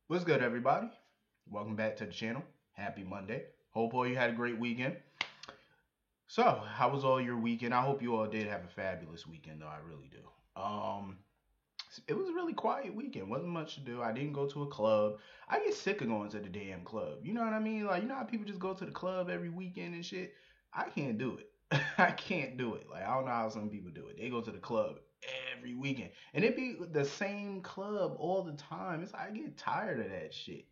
What's good, everybody? Welcome back to the channel. Happy Monday. Hope all you had a great weekend. So, how was all your weekend? I hope you all did have a fabulous weekend, though. I really do. It was a really quiet weekend. Wasn't much to do. I didn't go to a club. I get sick of going to the damn club. You know what I mean? Like, you know how people just go to the club every weekend and shit? I can't do it. I can't do it. Like, I don't know how some people do it. They go to the club every weekend. And it be the same club all the time. It's like, I get tired of that shit.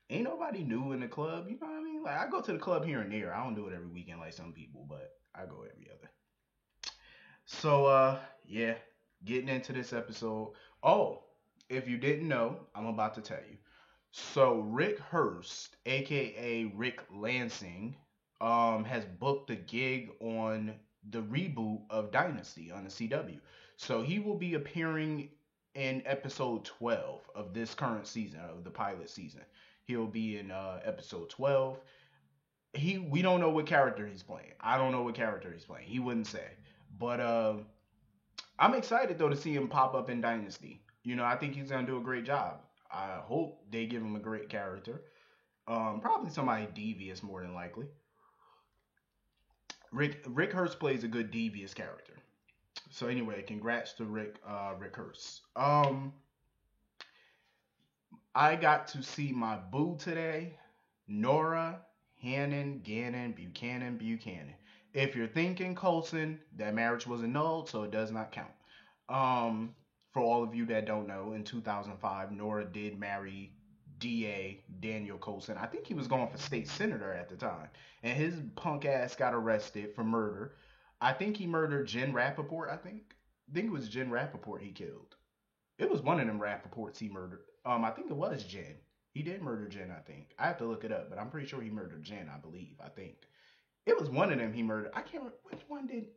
Ain't nobody new in the club. You know what I mean? Like I go to the club here and there. I don't do it every weekend like some people, but I go every other. So yeah, getting into this episode. Oh, if you didn't know, I'm about to tell you. So Rick Hurst, aka Rick Lansing, has booked a gig on the reboot of Dynasty on the CW. So he will be appearing in episode 12 of this current season of the pilot season. He'll be in episode 12. We don't know what character he's playing. I don't know what character he's playing. He wouldn't say. But I'm excited though to see him pop up in Dynasty. You know, I think he's gonna do a great job. I hope they give him a great character. Probably somebody devious more than likely. Rick Hurst plays a good devious character. So anyway, congrats to Rick Hurst. I got to see my boo today, Nora Hannon Gannon Buchanan. If you're thinking Colson, that marriage was annulled, so it does not count. For all of you that don't know, in 2005, Nora did marry DA Daniel Colson. I think he was going for state senator at the time, and his punk ass got arrested for murder. I think he murdered Jen Rappaport. I think it was Jen Rappaport he killed. It was one of them Rappaports he murdered. I think it was Jen. He did murder Jen, I think. I have to look it up, but I'm pretty sure he murdered Jen, I believe. I think. It was one of them he murdered. I can't remember which one did.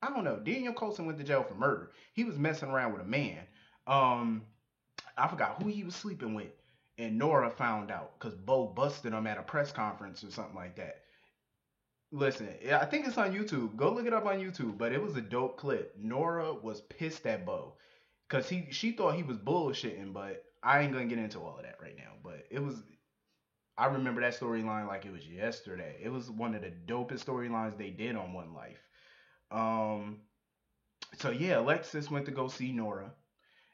I don't know. Daniel Colson went to jail for murder. He was messing around with a man. Um, I forgot who he was sleeping with. And Nora found out because Bo busted him at a press conference or something like that. Listen, yeah, I think it's on YouTube. Go look it up on YouTube. But it was a dope clip. Nora was pissed at Bo because she thought he was bullshitting, but I ain't gonna get into all of that right now. But it was I remember that storyline like it was yesterday. It was one of the dopest storylines they did on One Life. Um, so yeah, Alexis went to go see Nora.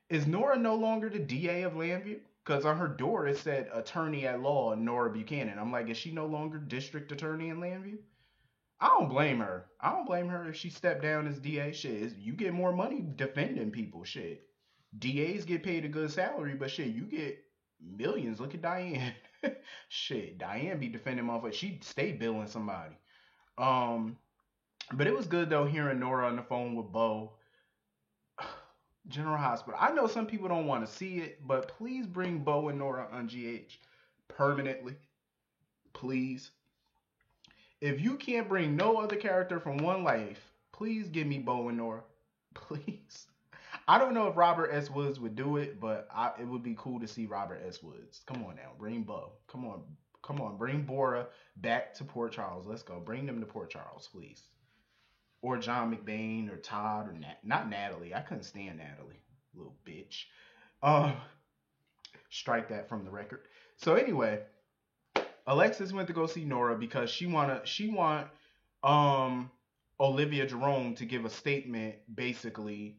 Is Nora no longer the DA of Landview? Because on her door it said Attorney at Law Nora Buchanan. I'm like, is she no longer District Attorney in Landview? I don't blame her. I don't blame her if she stepped down as DA. Shit, you get more money defending people. Shit, DAs get paid a good salary, but shit, you get millions. Look at Diane. Shit, Diane be defending motherfuckers. She stay billing somebody. Um, but it was good though hearing Nora on the phone with Bo. General Hospital. I know some people don't want to see it, but please bring Bo and Nora on GH permanently, please. If you can't bring no other character from One Life, please give me Bo and Nora, please. I don't know if Robert S. Woods would do it, but it would be cool to see Robert S. Woods. Come on now, bring Bo. Come on, bring Bora back to Port Charles. Let's go. Bring them to Port Charles, please. Or John McBain or Todd or not Natalie. I couldn't stand Natalie, little bitch. Um, Strike that from the record. So anyway, Alexis went to go see Nora because she want um Olivia Jerome to give a statement basically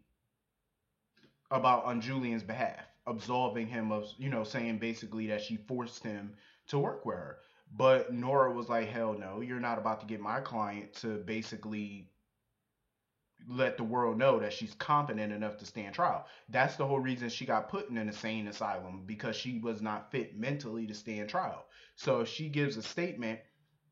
about on Julian's behalf, absolving him of, saying basically that she forced him to work with her. But Nora was like, hell no, you're not about to get my client to basically let the world know that she's competent enough to stand trial. That's the whole reason she got put in an insane asylum, because she was not fit mentally to stand trial. So if she gives a statement,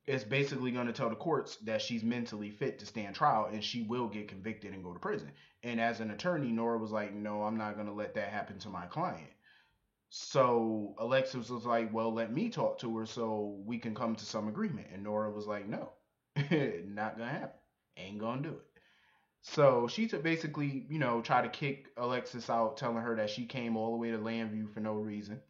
it's basically going to tell the courts that she's mentally fit to stand trial and she will get convicted and go to prison. And as an attorney, Nora was like, no, I'm not going to let that happen to my client. So Alexis was like, well, let me talk to her so we can come to some agreement. And Nora was like, no, not going to happen. Ain't going to do it. So she to basically, try to kick Alexis out, telling her that she came all the way to Landview for no reason.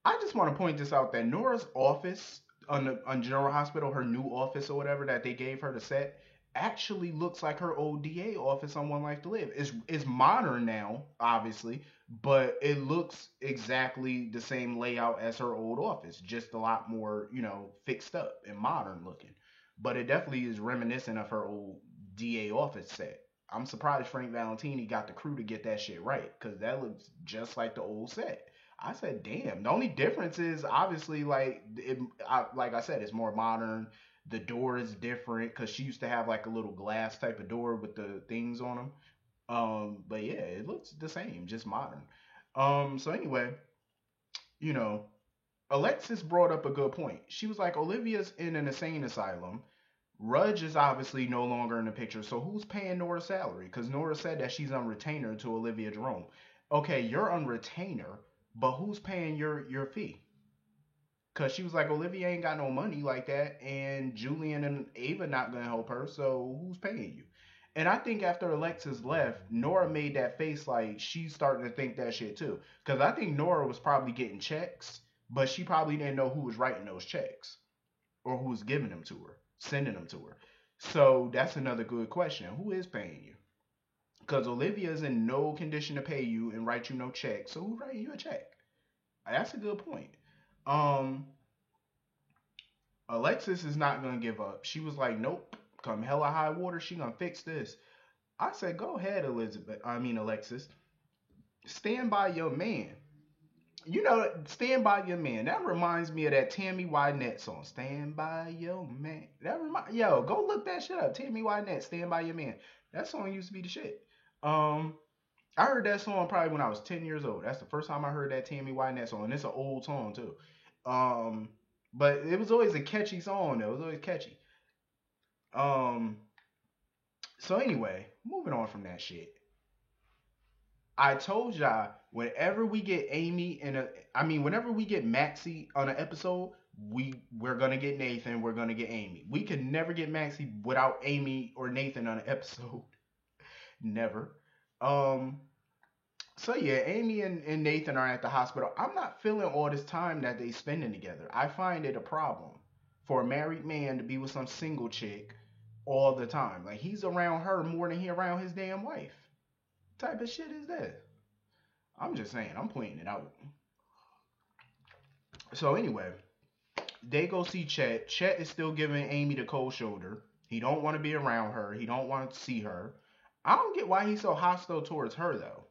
I just want to point this out that Nora's office on General Hospital, her new office or whatever that they gave her to set, actually looks like her old DA office on One Life to Live. It's modern now, obviously, but it looks exactly the same layout as her old office, just a lot more, fixed up and modern looking. But it definitely is reminiscent of her old DA office set. I'm surprised Frank Valentini got the crew to get that shit right, because that looks just like the old set. I said, damn. The only difference is obviously like I said, it's more modern. The door is different because she used to have like a little glass type of door with the things on them. But yeah, it looks the same, just modern. So anyway, you know, Alexis brought up a good point. She was like, Olivia's in an insane asylum. Rudge is obviously no longer in the picture, so who's paying Nora's salary? Because Nora said that she's on retainer to Olivia Jerome. Okay, you're on retainer, but who's paying your fee? Because she was like, Olivia ain't got no money like that, and Julian and Ava not gonna help her, so who's paying you? And I think after Alexis left, Nora made that face like she's starting to think that shit too. Because I think Nora was probably getting checks, but she probably didn't know who was writing those checks or who was giving them to her, sending them to her. So that's another good question. Who is paying you? Because Olivia is in no condition to pay you and write you no check. So who writing you a check? That's a good point. Um, Alexis is not gonna give up. She was like, nope, come hella high water, she gonna fix this. I said, go ahead, Elizabeth. I mean Alexis. Stand by your man. Stand by your man. That reminds me of that Tammy Wynette song. Stand by your man. Yo, go look that shit up. Tammy Wynette, Stand by Your Man. That song used to be the shit. Um, I heard that song probably when I was 10 years old. That's the first time I heard that Tammy Wynette song, and it's an old song too. Um, but it was always a catchy song though. It was always catchy. Um, so anyway, moving on from that shit. I told y'all whenever we get whenever we get Maxie on an episode, we're gonna get Nathan, we're gonna get Amy. We could never get Maxie without Amy or Nathan on an episode. Never. Um, so yeah, Amy and Nathan are at the hospital. I'm not feeling all this time that they spending together. I find it a problem for a married man to be with some single chick all the time. Like he's around her more than he around his damn wife. What type of shit is that? I'm just saying, I'm pointing it out. So anyway, they go see Chet. Chet is still giving Amy the cold shoulder. He don't want to be around her. He don't want to see her. I don't get why he's so hostile towards her though.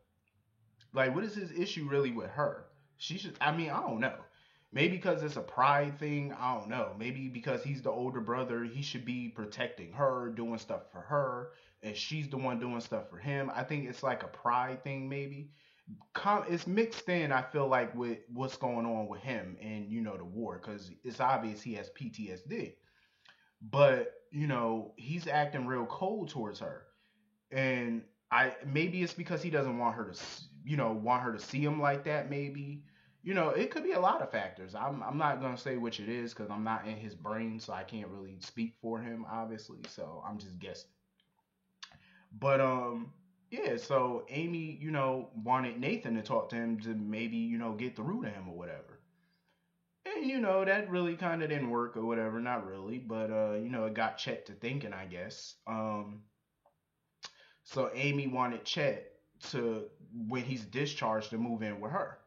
Like, what is his issue really with her? She should. I mean, I don't know. Maybe because it's a pride thing. I don't know. Maybe because he's the older brother, he should be protecting her, doing stuff for her, and she's the one doing stuff for him. I think it's like a pride thing, maybe. It's mixed in. I feel like with what's going on with him and the war, because it's obvious he has PTSD. But he's acting real cold towards her, and I maybe it's because he doesn't want her to want her to see him like that. Maybe it could be a lot of factors. I'm not gonna say which it is because I'm not in his brain, so I can't really speak for him, obviously. So I'm just guessing. But yeah, so Amy, wanted Nathan to talk to him to maybe, get through to him or whatever. And that really kind of didn't work or whatever, not really, but it got Chet to thinking, I guess. So Amy wanted Chet to when he's discharged to move in with her.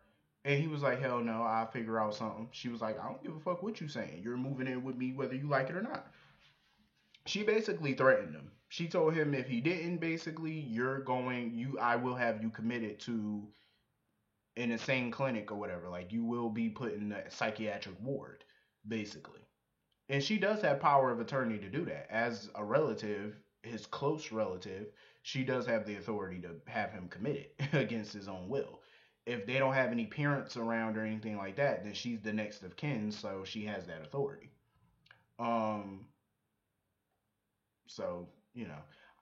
And he was like, hell no, I'll figure out something. She was like, I don't give a fuck what you saying. You're moving in with me whether you like it or not. She basically threatened him. She told him if he didn't, basically, I will have you committed to an insane clinic or whatever. Like you will be put in a psychiatric ward, basically. And she does have power of attorney to do that. As a relative, his close relative, she does have the authority to have him committed against his own will. If they don't have any parents around or anything like that, then she's the next of kin, so she has that authority. Um, So,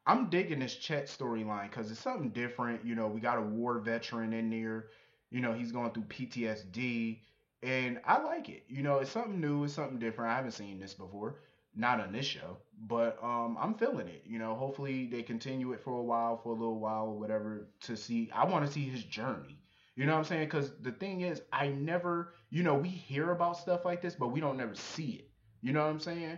I'm digging this Chet storyline because it's something different. We got a war veteran in there. He's going through PTSD, and I like it. It's something new, it's something different. I haven't seen this before, not on this show, but I'm feeling it. Hopefully they continue it for a while, for a little while, or whatever. To see, I want to see his journey. You know what I'm saying? Because the thing is, I never, we hear about stuff like this, but we don't never see it. You know what I'm saying?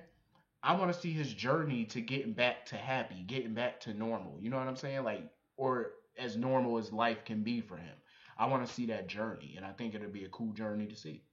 I want to see his journey to getting back to happy, getting back to normal. You know what I'm saying? Like, or as normal as life can be for him. I want to see that journey, and I think it'll be a cool journey to see.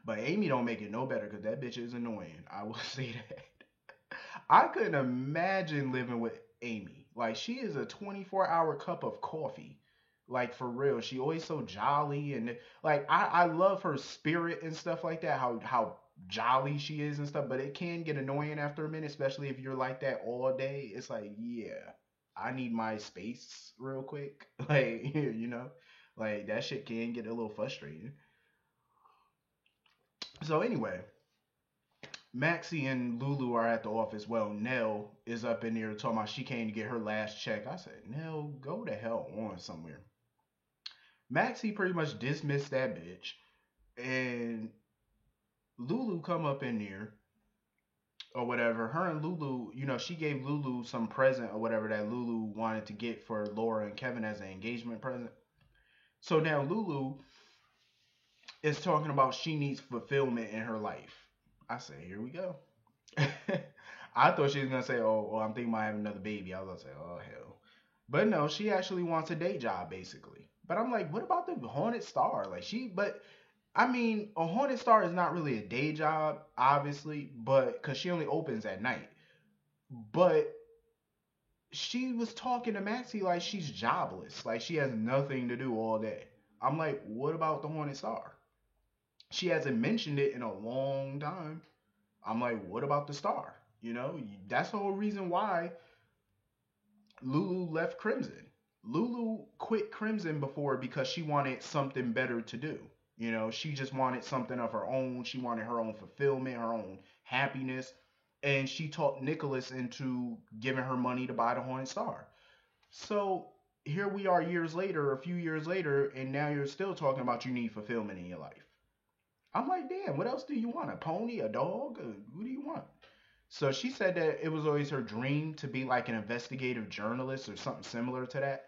But Amy don't make it no better because that bitch is annoying. I will say that. I couldn't imagine living with Amy. Like, she is a 24-hour cup of coffee. Like, for real. She always so jolly, and like I love her spirit and stuff like that. How jolly she is and stuff, but it can get annoying after a minute, especially if you're like that all day. It's like, yeah, I need my space real quick. Like, like that shit can get a little frustrating. So anyway, Maxie and Lulu are at the office. Well, Nell is up in there talking about she came to get her last check. I said, Nell, go to hell on somewhere. Maxie pretty much dismissed that bitch. And Lulu come up in there or whatever. Her and Lulu, she gave Lulu some present or whatever that Lulu wanted to get for Laura and Kevin as an engagement present. So now Lulu is talking about she needs fulfillment in her life. I say, here we go. I thought she was gonna say, "Oh, I'm thinking about having another baby." I was gonna say, "Oh hell," but no, she actually wants a day job basically. But I'm like, what about the Haunted Star? Like but I mean, a Haunted Star is not really a day job, obviously, but because she only opens at night. But she was talking to Maxie like she's jobless, like she has nothing to do all day. I'm like, what about the Haunted Star? She hasn't mentioned it in a long time. I'm like, what about the star? That's the whole reason why Lulu left Crimson. Lulu quit Crimson before because she wanted something better to do. She just wanted something of her own. She wanted her own fulfillment, her own happiness. And she talked Nicholas into giving her money to buy the Haunted Star. So here we are years later, a few years later, and now you're still talking about you need fulfillment in your life. I'm like, damn, what else do you want? A pony, a dog? What do you want? So she said that it was always her dream to be like an investigative journalist or something similar to that.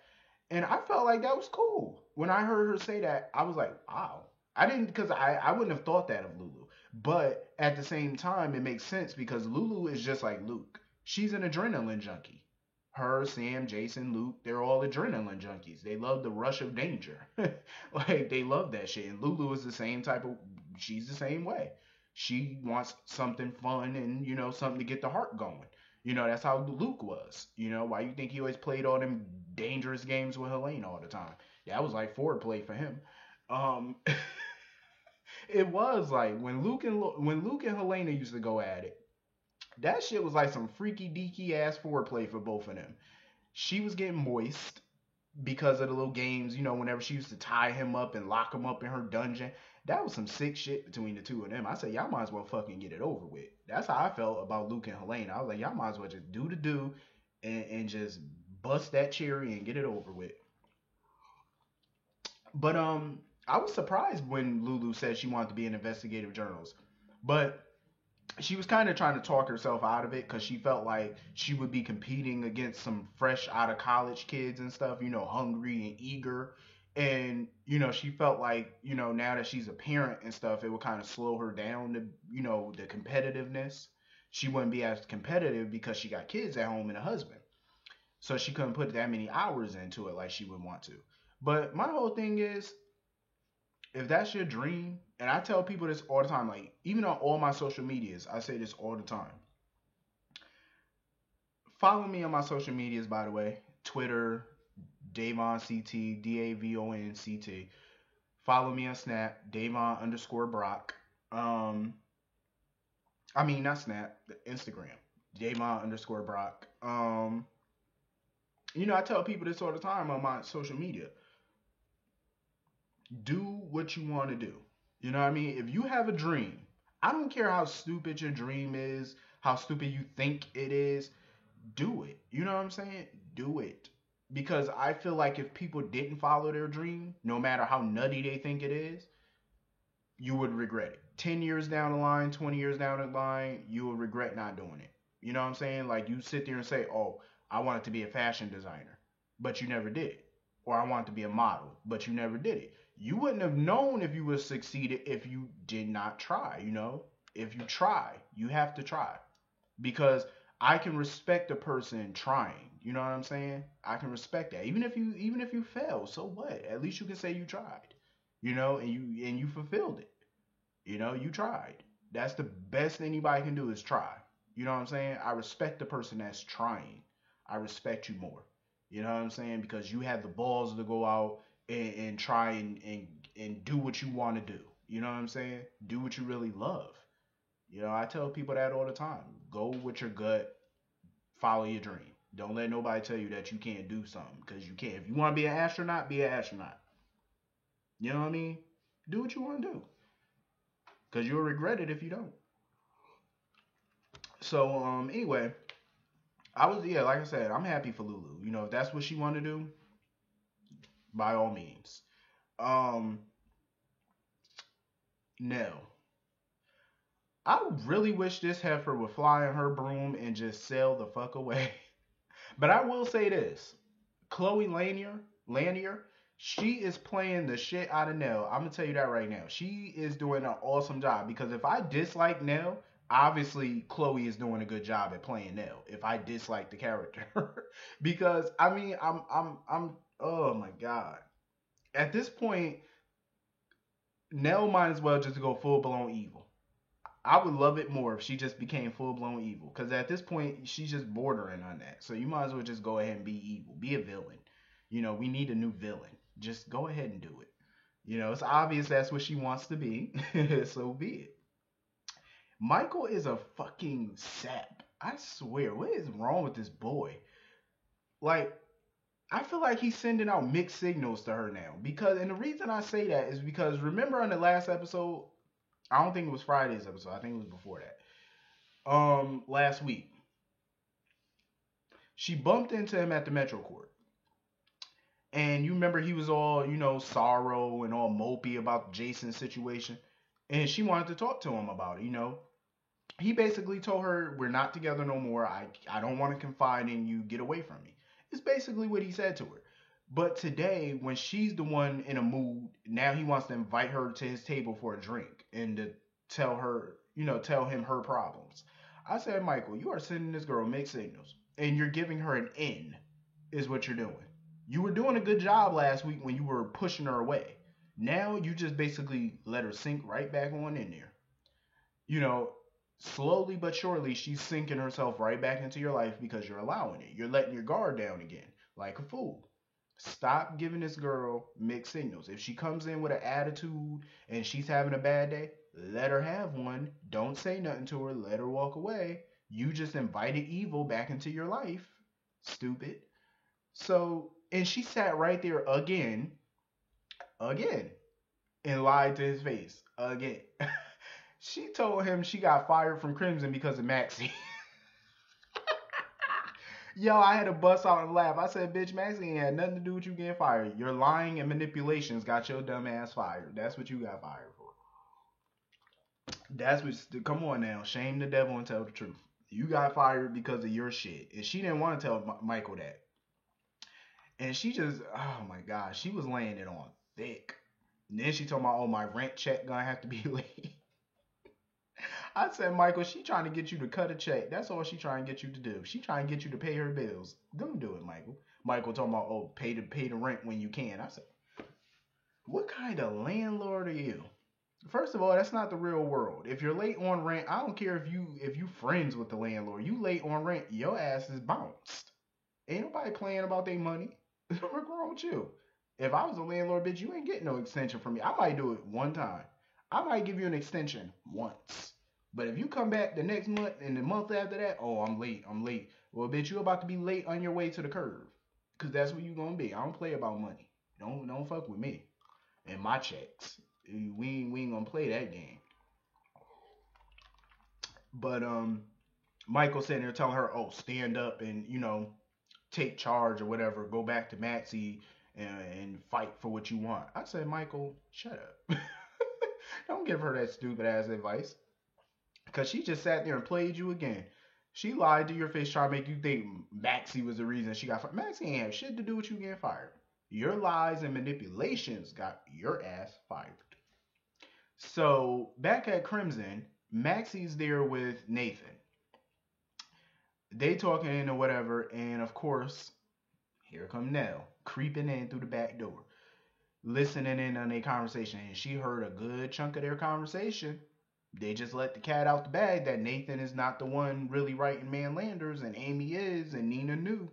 And I felt like that was cool. When I heard her say that, I was like, wow. I didn't, because I wouldn't have thought that of Lulu. But at the same time, it makes sense because Lulu is just like Luke. She's an adrenaline junkie. Her, Sam, Jason, Luke, they're all adrenaline junkies. They love the rush of danger. Like, they love that shit. And Lulu is the same type of, she's the same way. She wants something fun and, something to get the heart going. That's how Luke was. Why you think he always played all them dangerous games with Helene all the time? That was like foreplay for him. Um, it was like when Luke and Helena used to go at it. That shit was like some freaky deaky ass foreplay for both of them. She was getting moist because of the little games, whenever she used to tie him up and lock him up in her dungeon. That was some sick shit between the two of them. I said, y'all might as well fucking get it over with. That's how I felt about Luke and Helena. I was like, y'all might as well just do the do and just bust that cherry and get it over with. But I was surprised when Lulu said she wanted to be an investigative journalist. But she was kind of trying to talk herself out of it because she felt like she would be competing against some fresh out of college kids and stuff, hungry and eager. And, she felt like, now that she's a parent and stuff, it would kind of slow her down to, the competitiveness. She wouldn't be as competitive because she got kids at home and a husband. So she couldn't put that many hours into it like she would want to. But my whole thing is, if that's your dream, and I tell people this all the time, like even on all my social medias, I say this all the time. Follow me on my social medias, by the way. Twitter, DavonCT, DAVONCT. Follow me on Snap, Davon_Brock. I mean not Snap, Instagram, Davon_Brock. I tell people this all the time on my social media. Do what you want to do. You know what I mean? If you have a dream, I don't care how stupid your dream is, how stupid you think it is, do it. You know what I'm saying? Do it. Because I feel like if people didn't follow their dream, no matter how nutty they think it is, you would regret it. 10 years down the line, 20 years down the line, you will regret not doing it. You know what I'm saying? Like you sit there and say, oh, I wanted to be a fashion designer, but you never did. Or I wanted to be a model, but you never did it. You wouldn't have known if you would have succeeded if you did not try, If you try, you have to try. because I can respect a person trying. You know what I'm saying? I can respect that. Even if you fail, so what? At least you can say you tried. And you fulfilled it. You tried. That's the best anybody can do is try. You know what I'm saying? I respect the person that's trying. I respect you more. You know what I'm saying? Because you had the balls to go out and try and do what you want to do. You know what I'm saying? Do what you really love. I tell people that all the time. Go with your gut, follow your dream. Don't let nobody tell you that you can't do something because you can. If you want to be an astronaut, be an astronaut. You know what I mean? Do what you want to do because you'll regret it if you don't. So anyway, yeah, like I said, I'm happy for Lulu. If that's what she want to do, by all means. Um Nell, I really wish this heifer would fly in her broom and just sail the fuck away. But I will say this: Chloe Lanier, she is playing the shit out of Nell. I'm gonna tell you that right now. She is doing an awesome job because if I dislike Nell, obviously Chloe is doing a good job at playing Nell. If I dislike the character, because I mean, I'm. Oh my god. At this point, Nell might as well just go full blown evil. I would love it more if she just became full blown evil. Because at this point, she's just bordering on that. So you might as well just go ahead and be evil. Be a villain. We need a new villain. Just go ahead and do it. It's obvious that's what she wants to be. So be it. Michael is a fucking sap. I swear. What is wrong with this boy? Like, I feel like he's sending out mixed signals to her now. And the reason I say that is because remember on the last episode, I don't think it was Friday's episode. I think it was before that. Last week, she bumped into him at the Metro Court. And you remember he was all, sorrow and all mopey about Jason's situation. And she wanted to talk to him about it. He basically told her, we're not together no more. I don't want to confide in you. Get away from me. It's basically what he said to her. But today, when she's the one in a mood, now he wants to invite her to his table for a drink and to tell her, tell him her problems. I said, Michael, you are sending this girl mixed signals and you're giving her an in, is what you're doing. You were doing a good job last week when you were pushing her away. Now you just basically let her sink right back on in there. You know, Slowly but surely, she's sinking herself right back into your life because you're allowing it. You're letting your guard down again, like a fool. Stop giving this girl mixed signals. If she comes in with an attitude and she's having a bad day, let her have one. Don't say nothing to her. Let her walk away. You just invited evil back into your life. Stupid. And she sat right there again, and lied to his face again. She told him she got fired from Crimson because of Maxie. Yo, I had to bust out and laugh. I said, bitch, Maxie ain't had nothing to do with you getting fired. Your lying and manipulations got your dumb ass fired. That's what you got fired for. Come on now. Shame the devil and tell the truth. You got fired because of your shit. And she didn't want to tell Michael that. And she just, oh my God, she was laying it on thick. And then she told me, oh, my rent check gonna have to be late. I said, Michael, she trying to get you to cut a check. That's all she trying to get you to do. She trying to get you to pay her bills. Don't do it, Michael. Michael talking about, oh, pay the rent when you can. I said, what kind of landlord are you? First of all, that's not the real world. If you're late on rent, I don't care if you friends with the landlord. You late on rent, your ass is bounced. Ain't nobody playing about their money. What's wrong with you? If I was a landlord, bitch, you ain't getting no extension from me. I might do it one time. I might give you an extension once. But if you come back the next month and the month after that, oh, I'm late. Well, bitch, you about to be late on your way to the curve. Because that's what you going to be. I don't play about money. Don't fuck with me and my checks. We ain't going to play that game. But Michael sitting there telling her, oh, stand up and, take charge or whatever. Go back to Maxie and fight for what you want. I said, Michael, shut up. Don't give her that stupid ass advice. Because she just sat there and played you again. She lied to your face trying to make you think Maxie was the reason she got fired. Maxie ain't have shit to do with you getting fired. Your lies and manipulations got your ass fired. So, back at Crimson, Maxie's there with Nathan. They talking or whatever, and of course, here come Nell creeping in through the back door, listening in on their conversation, and she heard a good chunk of their conversation. They just let the cat out the bag that Nathan is not the one really writing Manlanders, and Amy is, and Nina knew.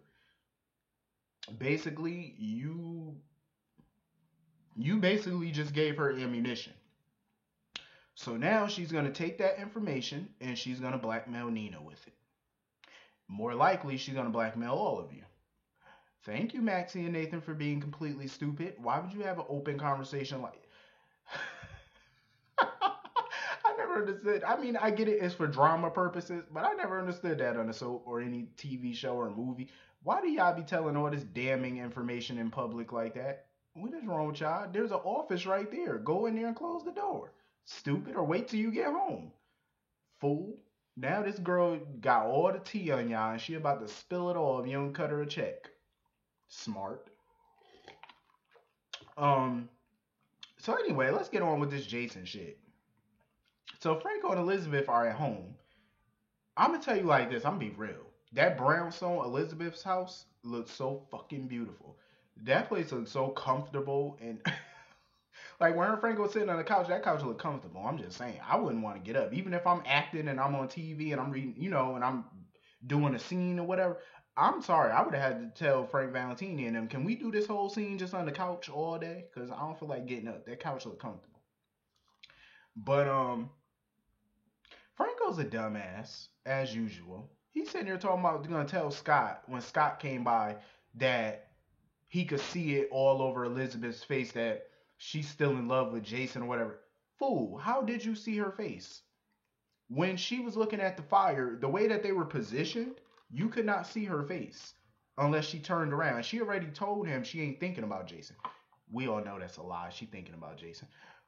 Basically, you basically just gave her ammunition. So now she's gonna take that information and she's gonna blackmail Nina with it. More likely, she's gonna blackmail all of you. Thank you, Maxie and Nathan, for being completely stupid. Why would you have an open conversation like? I never understood. I mean, I get it; it's for drama purposes, but I never understood that on a soap or any TV show or movie. Why do y'all be telling all this damning information in public like that? What is wrong with y'all? There's an office right there. Go in there and close the door. Stupid, or wait till you get home. Fool. Now this girl got all the tea on y'all and she about to spill it all if you don't cut her a check. Smart. Um, so anyway, let's get on with this Jason shit. So Franco and Elizabeth are at home. I'm gonna tell you like this, I'm gonna be real. That brownstone Elizabeth's house looks so fucking beautiful. That place looks so comfortable and like when Franco was sitting on the couch, that couch looked comfortable. I'm just saying, I wouldn't want to get up. Even if I'm acting and I'm on TV and I'm reading, and I'm doing a scene or whatever. I'm sorry, I would have had to tell Frank Valentini and them, can we do this whole scene just on the couch all day? Because I don't feel like getting up. That couch look comfortable. But Franco's a dumbass, as usual. He's sitting there talking about gonna tell Scott when Scott came by that he could see it all over Elizabeth's face that she's still in love with Jason or whatever. Fool, how did you see her face? When she was looking at the fire, the way that they were positioned, you could not see her face unless she turned around. She already told him she ain't thinking about Jason. We all know that's a lie. She thinking about Jason.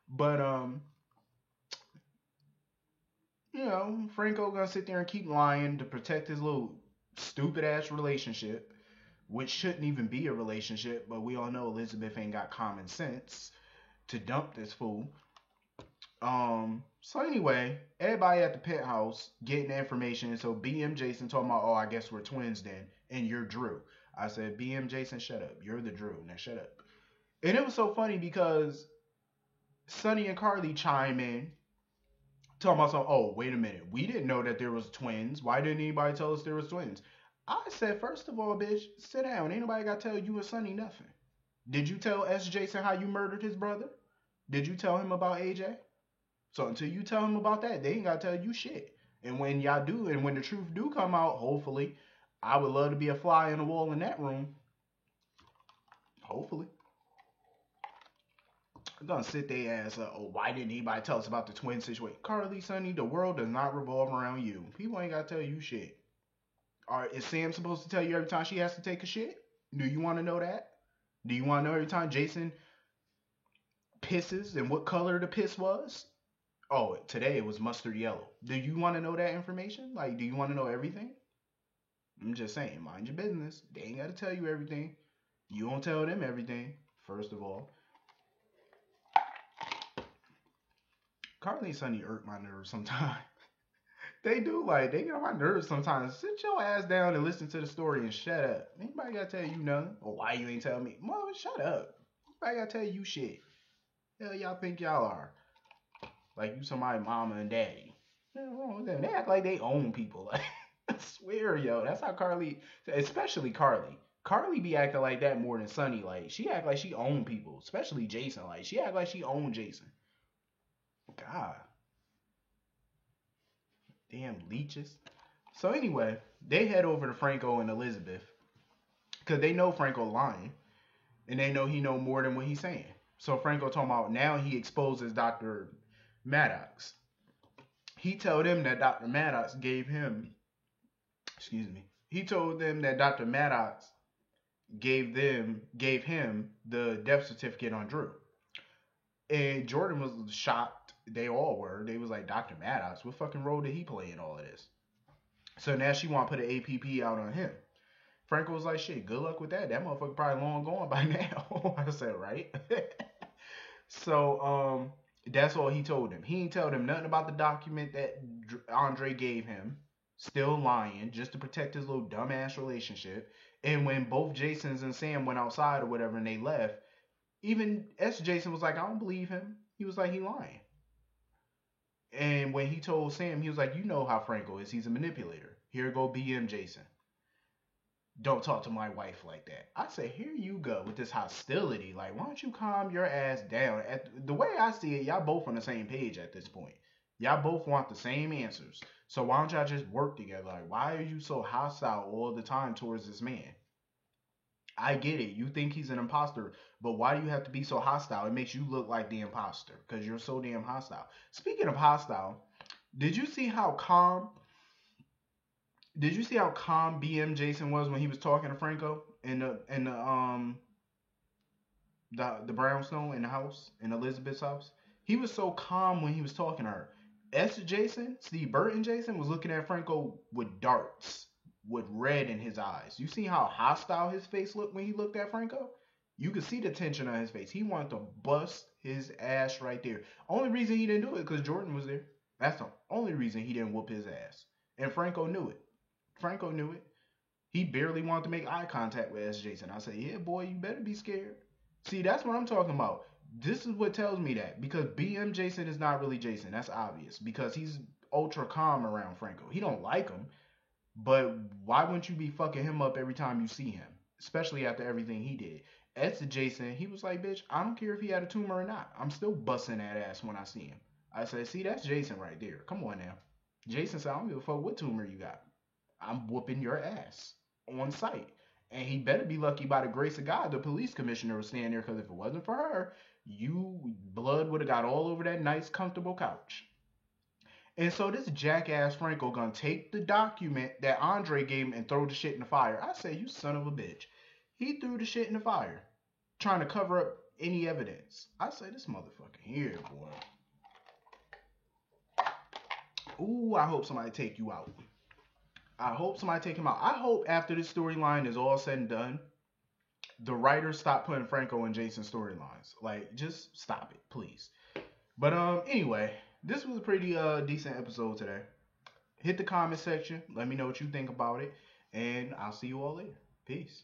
But Franco gonna sit there and keep lying to protect his little stupid ass relationship, which shouldn't even be a relationship, but we all know Elizabeth ain't got common sense to dump this fool. So anyway, everybody at the penthouse getting the information. So BM Jason talking about, oh, I guess we're twins then, and you're Drew. I said, BM Jason, shut up. You're the Drew. Now shut up. And it was so funny because Sonny and Carly chime in, talking about something. Oh, wait a minute. We didn't know that there was twins. Why didn't anybody tell us there was twins? I said, first of all, bitch, sit down. Ain't nobody got to tell you and Sonny nothing. Did you tell S. Jason how you murdered his brother? Did you tell him about AJ? So until you tell him about that, they ain't gotta tell you shit. And when y'all do, and when the truth do come out, hopefully, I would love to be a fly on the wall in that room. Hopefully. I'm gonna sit their ass up. Oh, why didn't anybody tell us about the twin situation? Carly, Sonny, the world does not revolve around you. People ain't gotta tell you shit. Is Sam supposed to tell you every time she has to take a shit? Do you want to know that? Do you want to know every time Jason pisses and what color the piss was? Oh, today it was mustard yellow. Do you want to know that information? Like, do you want to know everything? I'm just saying, mind your business. They ain't got to tell you everything. You don't tell them everything, first of all. Carly and Sonny irk my nerves sometimes. They do, like, they get on my nerves sometimes. Sit your ass down and listen to the story and shut up. Anybody got to tell you nothing? Or why you ain't tell me? Mother, shut up. Anybody got to tell you shit? Hell, y'all think y'all are? Like you somebody mama and daddy. What's wrong with them? They act like they own people. Like, I swear, yo, that's how Carly, especially Carly. Carly be acting like that more than Sonny. Like she act like she own people, especially Jason. Like she act like she own Jason. God, damn leeches. So anyway, they head over to Franco and Elizabeth because they know Franco lying, and they know he know more than what he's saying. So Franco talking about now he exposes Dr. Maddox. He told them that Dr. Maddox gave him, excuse me, he told them that Dr. Maddox gave him the death certificate on Drew. And Jordan was shocked. They all were. They was like, Dr. Maddox, what fucking role did he play in all of this? So now she want to put an APP out on him. Franco was like, shit, good luck with that. That motherfucker probably long gone by now. I said, right? So, that's all he told him. He ain't tell them nothing about the document that Andre gave him. still lying just to protect his little dumbass relationship. And when both Jasons and Sam went outside or whatever and they left, even S. Jason was like, I don't believe him. He was like, he lying. And when he told Sam, he was like, you know how Franco is. He's a manipulator. Here go BM Jason. Don't talk to my wife like that. I said, here you go with this hostility. Like, why don't you calm your ass down? The way I see it, y'all both on the same page at this point. Y'all both want the same answers. So why don't y'all just work together? Like, why are you so hostile all the time towards this man? I get it. You think he's an imposter, but why do you have to be so hostile? It makes you look like the imposter because you're so damn hostile. Speaking of hostile, did you see how calm? Did you see how calm BM Jason was when he was talking to Franco in the brownstone in the house in Elizabeth's house? He was so calm when he was talking to her. S. Jason, Steve Burton Jason, was looking at Franco with darts, with red in his eyes. You see how hostile his face looked when he looked at Franco? You could see the tension on his face. He wanted to bust his ass right there. Only reason he didn't do it because Jordan was there. That's the only reason he didn't whoop his ass. And Franco knew it. Franco knew it. He barely wanted to make eye contact with S. Jason. I said, yeah, boy, you better be scared. See, that's what I'm talking about. This is what tells me that. Because BM Jason is not really Jason. That's obvious. Because he's ultra calm around Franco. He don't like him. But why wouldn't you be fucking him up every time you see him? Especially after everything he did. As to Jason, he was like, bitch, I don't care if he had a tumor or not. I'm still busting that ass when I see him. I said, see, that's Jason right there. Come on now. Jason said, I don't give a fuck what tumor you got. I'm whooping your ass on sight. And he better be lucky by the grace of God the police commissioner was standing there, because if it wasn't for her, blood would have got all over that nice, comfortable couch. And so this jackass Franco gonna take the document that Andre gave him and throw the shit in the fire. I say, you son of a bitch. He threw the shit in the fire, trying to cover up any evidence. I say, this motherfucker here, boy. Ooh, I hope somebody take you out. I hope somebody take him out. I hope after this storyline is all said and done, the writers stop putting Franco in Jason's storylines. Like, just stop it, please. But anyway, this was a pretty decent episode today. Hit the comment section. Let me know what you think about it. And I'll see you all later. Peace.